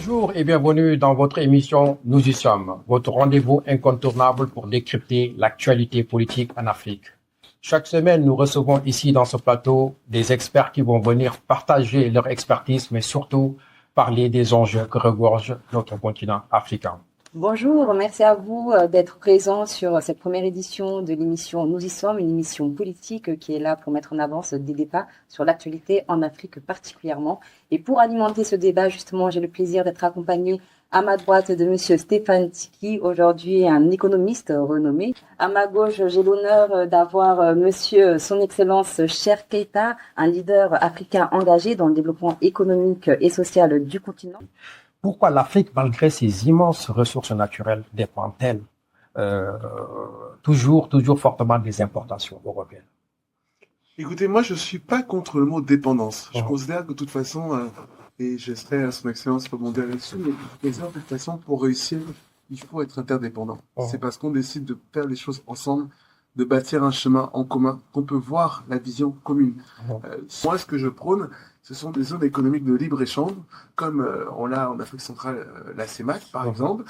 Bonjour et bienvenue dans votre émission Nous y sommes, votre rendez-vous incontournable pour décrypter l'actualité politique en Afrique. Chaque semaine, nous recevons ici dans ce plateau des experts qui vont venir partager leur expertise, mais surtout parler des enjeux que regorge notre continent africain. Bonjour, merci à vous d'être présents sur cette première édition de l'émission Nous y sommes, une émission politique qui est là pour mettre en avant des débats sur l'actualité en Afrique particulièrement. Et pour alimenter ce débat, justement, j'ai le plaisir d'être accompagnée à ma droite de Monsieur Stéphane Tiki, aujourd'hui un économiste renommé. À ma gauche, j'ai l'honneur d'avoir Monsieur Son Excellence Cher Keita, un leader africain engagé dans le développement économique et social du continent. Pourquoi l'Afrique, malgré ses immenses ressources naturelles, dépend-elle toujours fortement des importations européennes? Écoutez, moi, je suis pas contre le mot dépendance. Je considère que de toute façon, et j'espère à son excellence rebondir là-dessus, mais les importations, pour réussir, il faut être interdépendant. C'est parce qu'on décide de faire les choses ensemble, de bâtir un chemin en commun, qu'on peut voir la vision commune. Moi, ce que je prône, ce sont des zones économiques de libre-échange, comme on l'a en Afrique centrale, la CEMAC, par exemple,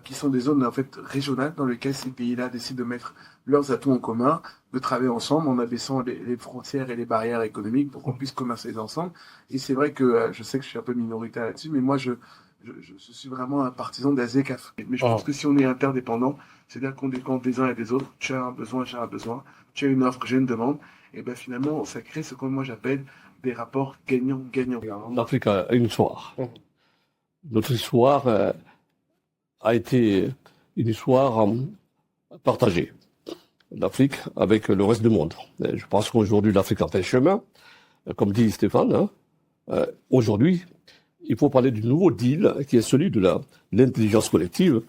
qui sont des zones en fait régionales dans lesquelles ces pays-là décident de mettre leurs atouts en commun, de travailler ensemble en abaissant les frontières et les barrières économiques pour qu'on puisse commercer ensemble. Et c'est vrai que je sais que je suis un peu minoritaire là-dessus, mais moi je suis vraiment un partisan de la ZECAf. Mais je pense que si on est interdépendant, c'est-à-dire qu'on dépend des uns et des autres, tu as un besoin, j'ai un besoin, tu as une offre, j'ai une demande, et ben finalement ça crée ce que moi j'appelle des rapports gagnant-gagnant. L'Afrique a une histoire. Notre histoire a été une histoire partagée. L'Afrique avec le reste du monde. Et je pense qu'aujourd'hui, l'Afrique a fait chemin. Comme dit Stéphane, aujourd'hui, il faut parler du nouveau deal qui est celui de l'intelligence collective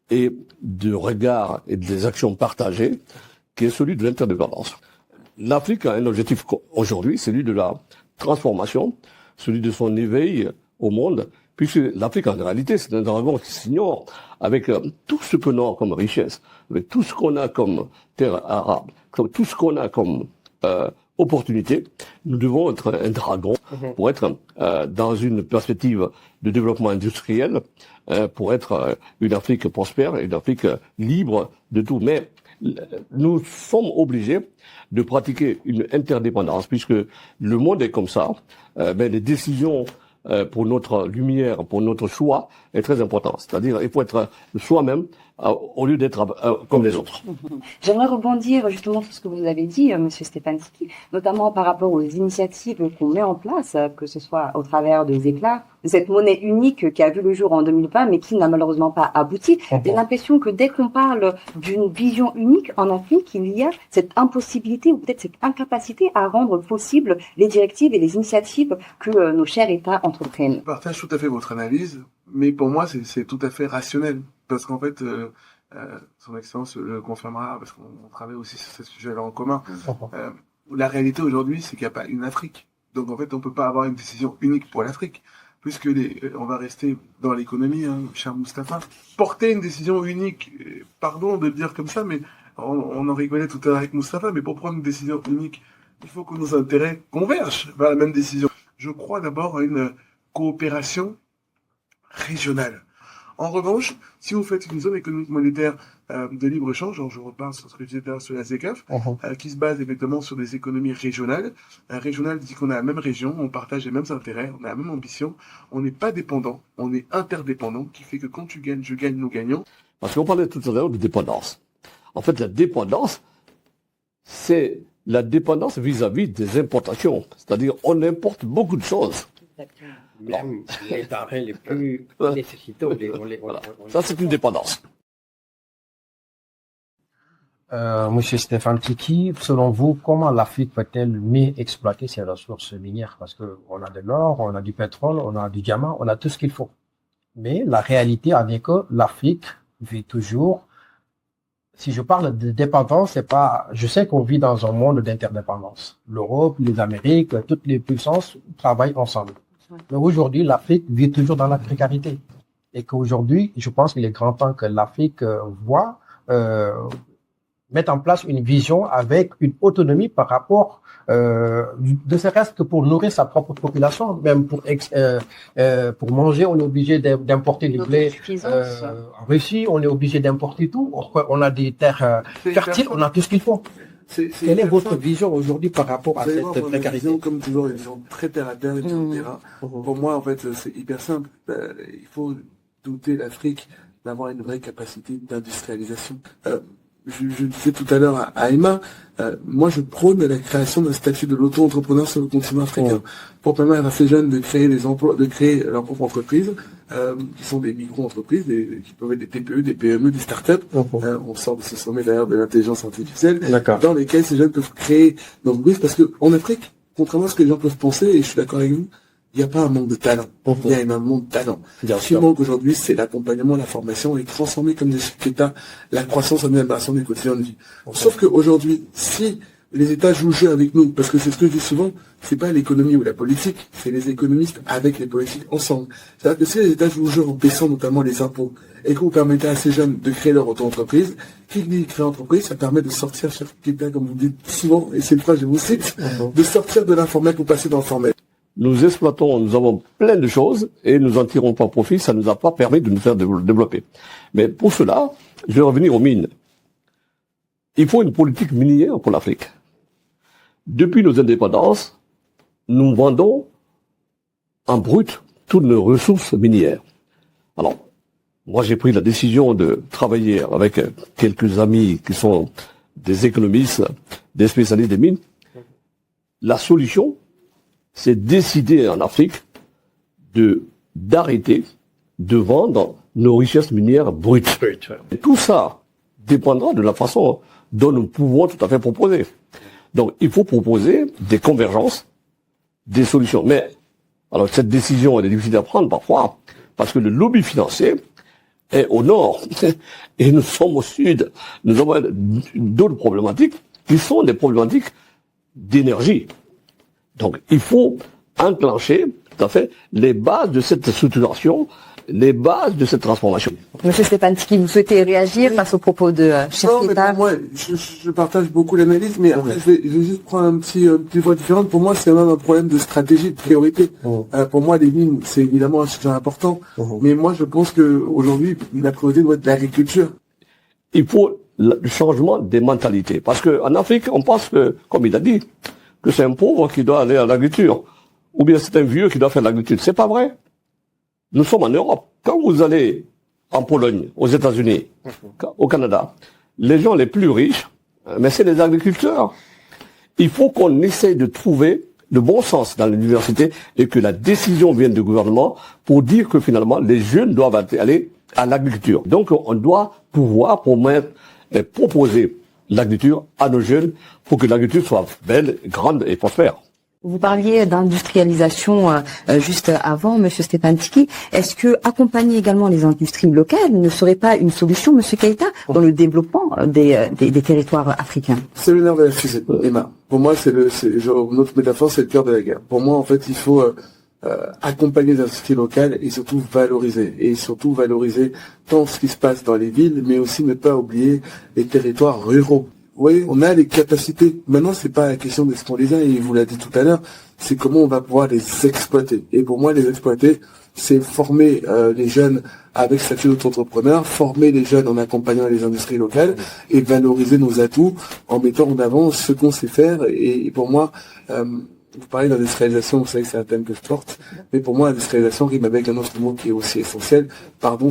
et du regard et des actions partagées qui est celui de l'interdépendance. L'Afrique a un objectif aujourd'hui, celui de la transformation, celui de son éveil au monde, puisque l'Afrique, en réalité, c'est un dragon qui s'ignore avec tout ce que l'on a comme richesse, avec tout ce qu'on a comme terre arabe, tout ce qu'on a comme opportunité. Nous devons être un dragon pour être dans une perspective de développement industriel, pour être une Afrique prospère, une Afrique libre de tout. Mais nous sommes obligés de pratiquer une interdépendance, puisque le monde est comme ça. Mais les décisions pour notre lumière, pour notre choix, est très important. C'est-à-dire, il faut être soi-même au lieu d'être comme les autres. J'aimerais rebondir justement sur ce que vous avez dit, Monsieur Stéphane Tiki, notamment par rapport aux initiatives qu'on met en place, que ce soit au travers des éclats, de cette monnaie unique qui a vu le jour en 2020, mais qui n'a malheureusement pas abouti. J'ai l'impression que dès qu'on parle d'une vision unique en Afrique, il y a cette impossibilité ou peut-être cette incapacité à rendre possible les directives et les initiatives que nos chers États entreprennent. Je partage tout à fait votre analyse, mais pour moi, c'est tout à fait rationnel. Parce qu'en fait, son excellence le confirmera, parce qu'on travaille aussi sur ce sujet-là en commun. La réalité aujourd'hui, c'est qu'il n'y a pas une Afrique. Donc en fait, on ne peut pas avoir une décision unique pour l'Afrique. Puisque on va rester dans l'économie, cher Moustapha. Porter une décision unique, pardon de le dire comme ça, mais on en rigolait tout à l'heure avec Moustapha, mais pour prendre une décision unique, il faut que nos intérêts convergent vers la même décision. Je crois d'abord à une coopération régionale. En revanche, si vous faites une zone économique monétaire de libre-échange, je reparle sur ce que je disais sur la ZECAf, qui se base évidemment sur des économies régionales. Régional dit qu'on a la même région, on partage les mêmes intérêts, on a la même ambition, on n'est pas dépendant, on est interdépendant, qui fait que quand tu gagnes, je gagne, nous gagnons. Parce qu'on parlait tout à l'heure de dépendance. En fait, la dépendance, c'est la dépendance vis-à-vis des importations. C'est-à-dire, on importe beaucoup de choses. Exactement. Même les denrées les plus nécessitées, Ça, c'est une dépendance. Monsieur Stéphane Tiki, selon vous, comment l'Afrique peut-elle mieux exploiter ses ressources minières? Parce qu'on a de l'or, on a du pétrole, on a du diamant, on a tout ce qu'il faut. Mais la réalité en est que l'Afrique vit toujours. Si je parle de dépendance, c'est pas. Je sais qu'on vit dans un monde d'interdépendance. L'Europe, les Amériques, toutes les puissances travaillent ensemble. Mais aujourd'hui, l'Afrique vit toujours dans la précarité. Et qu'aujourd'hui, je pense qu'il est grand temps que l'Afrique voit mettre en place une vision avec une autonomie par rapport, de ce reste que pour nourrir sa propre population, même pour manger, on est obligé d'importer du blé. En Russie, on est obligé d'importer tout. On a des terres fertiles, on a tout ce qu'il faut. Quelle est votre vision aujourd'hui par rapport à cette précarité? Comme toujours, une vision très terre à terre et tout terrain. Pour moi, en fait, c'est hyper simple. Il faut doter l'Afrique d'avoir une vraie capacité d'industrialisation. Je disais tout à l'heure à Emma, moi je prône la création d'un statut de l'auto-entrepreneur sur le continent africain pour permettre à ces jeunes de créer des emplois, de créer leur propre entreprise, qui sont des micro-entreprises, qui peuvent être des TPE, des PME, des startups. On sort de ce sommet d'ailleurs de l'intelligence artificielle, dans lesquels ces jeunes peuvent créer des entreprises, parce que en Afrique, contrairement à ce que les gens peuvent penser, et je suis d'accord avec vous, il n'y a pas un manque de talent. Il y a un manque de talent. Ce qui manque aujourd'hui, c'est l'accompagnement, la formation et transformer, comme des États, la croissance en amélioration des quotidiens de vie. Sauf qu'aujourd'hui, si les États jouent le jeu avec nous, parce que c'est ce que je dis souvent, c'est pas l'économie ou la politique, c'est les économistes avec les politiques ensemble. C'est-à-dire que si les États jouent le jeu en baissant notamment les impôts, et que vous permettez à ces jeunes de créer leur auto-entreprise, qui dit créer entreprise, ça permet de sortir, cher quelqu'un, comme vous dites souvent, et c'est une phrase, je vous cite, de sortir de l'informel pour passer dans le formel. Nous exploitons, nous avons plein de choses et nous en tirons pas profit, ça ne nous a pas permis de nous faire développer. Mais pour cela, je vais revenir aux mines. Il faut une politique minière pour l'Afrique. Depuis nos indépendances, nous vendons en brut toutes nos ressources minières. Alors, moi j'ai pris la décision de travailler avec quelques amis qui sont des économistes, des spécialistes des mines. La solution, c'est décider en Afrique d'arrêter de vendre nos richesses minières brutes. Et tout ça dépendra de la façon dont nous pouvons tout à fait proposer. Donc, il faut proposer des convergences, des solutions. Mais, alors, cette décision, elle est difficile à prendre parfois, parce que le lobby financier est au nord, et nous sommes au sud. Nous avons d'autres problématiques, qui sont des problématiques d'énergie. Donc, il faut enclencher, tout à fait, les bases de cette structuration, les bases de cette transformation. Monsieur Stefanski, vous souhaitez réagir face aux propos de chef d'État? Moi, je partage beaucoup l'analyse, mais après, je vais juste prendre un petit voie différente. Pour moi, c'est même un problème de stratégie, de priorité. Pour moi, les mines, c'est évidemment un sujet important, mais moi, je pense que aujourd'hui, la priorité doit être l'agriculture. Il faut le changement des mentalités, parce que en Afrique, on pense que, comme il a dit, que c'est un pauvre qui doit aller à l'agriculture, ou bien c'est un vieux qui doit faire l'agriculture. C'est pas vrai. Nous sommes en Europe. Quand vous allez en Pologne, aux États-Unis, au Canada, les gens les plus riches, mais c'est les agriculteurs. Il faut qu'on essaye de trouver le bon sens dans l'université et que la décision vienne du gouvernement pour dire que finalement les jeunes doivent aller à l'agriculture. Donc on doit pouvoir proposer l'agriculture à nos jeunes pour que l'agriculture soit belle, grande et prospère. Vous parliez d'industrialisation juste avant, Monsieur Stefanski. Est-ce que accompagner également les industries locales ne serait pas une solution, Monsieur Keïta, dans le développement des territoires africains? C'est le nerf de la fusée, Emma. Pour moi, notre métaphore, c'est le cœur de la guerre. Pour moi, en fait, il faut accompagner les industries locales et surtout valoriser. Et surtout valoriser tant ce qui se passe dans les villes, mais aussi ne pas oublier les territoires ruraux. Oui, on a les capacités. Maintenant, c'est pas la question de ce qu'on les a, et vous l'a dit tout à l'heure, c'est comment on va pouvoir les exploiter. Et pour moi, les exploiter, c'est former les jeunes avec statut d'auto-entrepreneur, former les jeunes en accompagnant les industries locales et valoriser nos atouts en mettant en avant ce qu'on sait faire. Et pour moi, vous parlez d'industrialisation, vous savez que c'est un thème que je porte, mais pour moi, l'industrialisation rime avec un autre mot qui est aussi essentiel,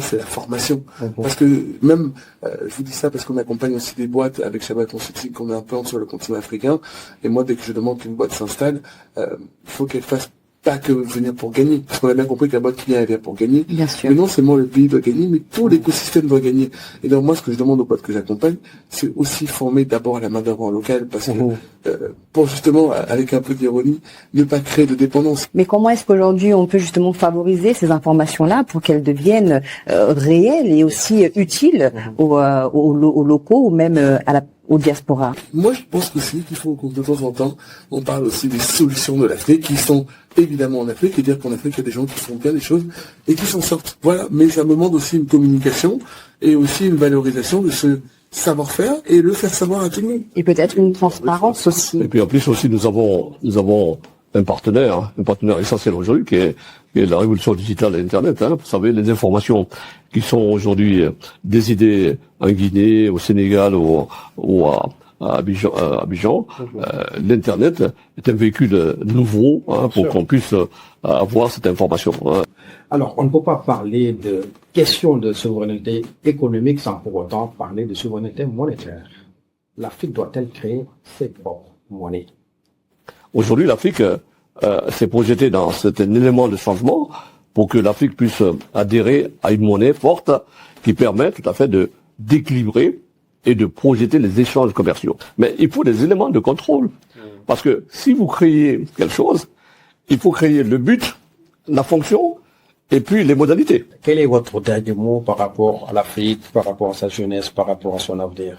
c'est la formation. Parce que même, je vous dis ça parce qu'on accompagne aussi des boîtes avec Shabbat Consulting qu'on implante sur le continent africain, et moi, dès que je demande qu'une boîte s'installe, il faut qu'elle fasse pas que venir pour gagner, parce qu'on a bien compris que la boîte qui vient, elle vient pour gagner. Bien sûr. Mais non seulement le pays doit gagner, mais tout l'écosystème doit gagner. Et donc moi, ce que je demande aux boîtes que j'accompagne, c'est aussi former d'abord la main d'œuvre locale, parce que pour justement, avec un peu d'ironie, ne pas créer de dépendance. Mais comment est-ce qu'aujourd'hui on peut justement favoriser ces informations-là pour qu'elles deviennent réelles et aussi utiles aux locaux ou même aux diasporas? Moi, je pense aussi qu'il faut que de temps en temps, on parle aussi des solutions de l'Afrique qui sont évidemment en Afrique, et dire qu'en Afrique, il y a des gens qui font bien des choses et qui s'en sortent. Voilà. Mais ça me demande aussi une communication et aussi une valorisation de ceux savoir-faire et le faire savoir à tout le monde. Et peut-être une transparence aussi. Et puis en plus aussi, nous avons un partenaire essentiel aujourd'hui qui est la révolution digitale et Internet. Vous savez, les informations qui sont aujourd'hui décidées en Guinée, au Sénégal ou à Abidjan, l'Internet est un véhicule nouveau pour qu'on puisse avoir cette information. Alors, on ne peut pas parler de question de souveraineté économique sans pour autant parler de souveraineté monétaire. L'Afrique doit-elle créer ses propres monnaies? Aujourd'hui, l'Afrique s'est projetée dans cet élément de changement pour que l'Afrique puisse adhérer à une monnaie forte qui permet tout à fait d'équilibrer et de projeter les échanges commerciaux. Mais il faut des éléments de contrôle. Parce que si vous créez quelque chose, il faut créer le but, la fonction, et puis les modalités. Quel est votre dernier mot par rapport à l'Afrique, par rapport à sa jeunesse, par rapport à son avenir?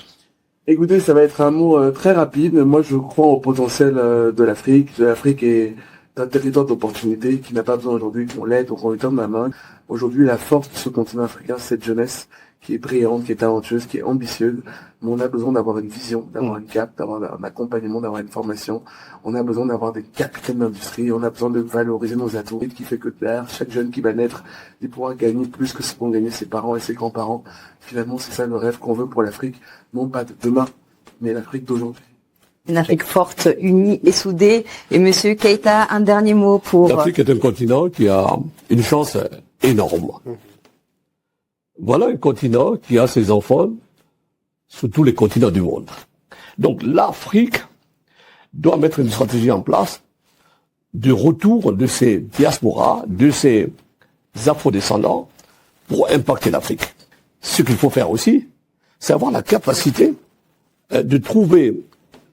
Écoutez, ça va être un mot très rapide. Moi, je crois au potentiel de l'Afrique. L'Afrique est un territoire d'opportunité qui n'a pas besoin aujourd'hui qu'on l'aide ou qu'on lui tende la main. Aujourd'hui, la force de ce continent africain, c'est cette jeunesse qui est brillante, qui est talentueuse, qui est ambitieuse. Mais on a besoin d'avoir une vision, d'avoir une cap, d'avoir un accompagnement, d'avoir une formation. On a besoin d'avoir des capitaines d'industrie. On a besoin de valoriser nos atouts, qui fait que derrière chaque jeune qui va naître, il pourra gagner plus que ce qu'ont gagné ses parents et ses grands-parents. Finalement, c'est ça le rêve qu'on veut pour l'Afrique. Non pas de demain, mais l'Afrique d'aujourd'hui. Une Afrique forte, unie et soudée. Et Monsieur Keïta, un dernier mot pour... L'Afrique est un continent qui a une chance énorme. Voilà un continent qui a ses enfants sur tous les continents du monde. Donc l'Afrique doit mettre une stratégie en place de retour de ces diasporas, de ces afro-descendants pour impacter l'Afrique. Ce qu'il faut faire aussi, c'est avoir la capacité de trouver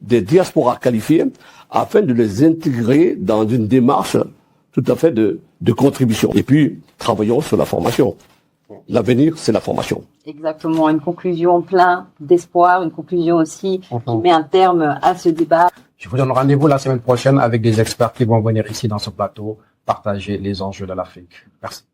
des diasporas qualifiés afin de les intégrer dans une démarche tout à fait de contribution. Et puis, travaillons sur la formation. L'avenir, c'est la formation. Exactement, une conclusion pleine d'espoir, une conclusion aussi qui met un terme à ce débat. Je vous donne rendez-vous la semaine prochaine avec des experts qui vont venir ici dans ce plateau partager les enjeux de l'Afrique. Merci.